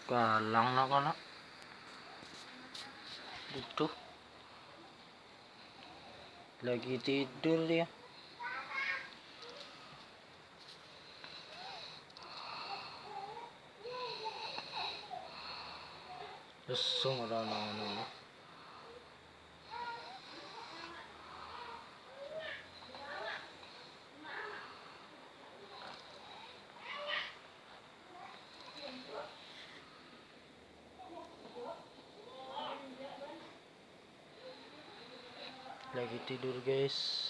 Galang nak anak. Butuh. Lagi tidur dia. Lesung anak-anak. Lagi tidur guys.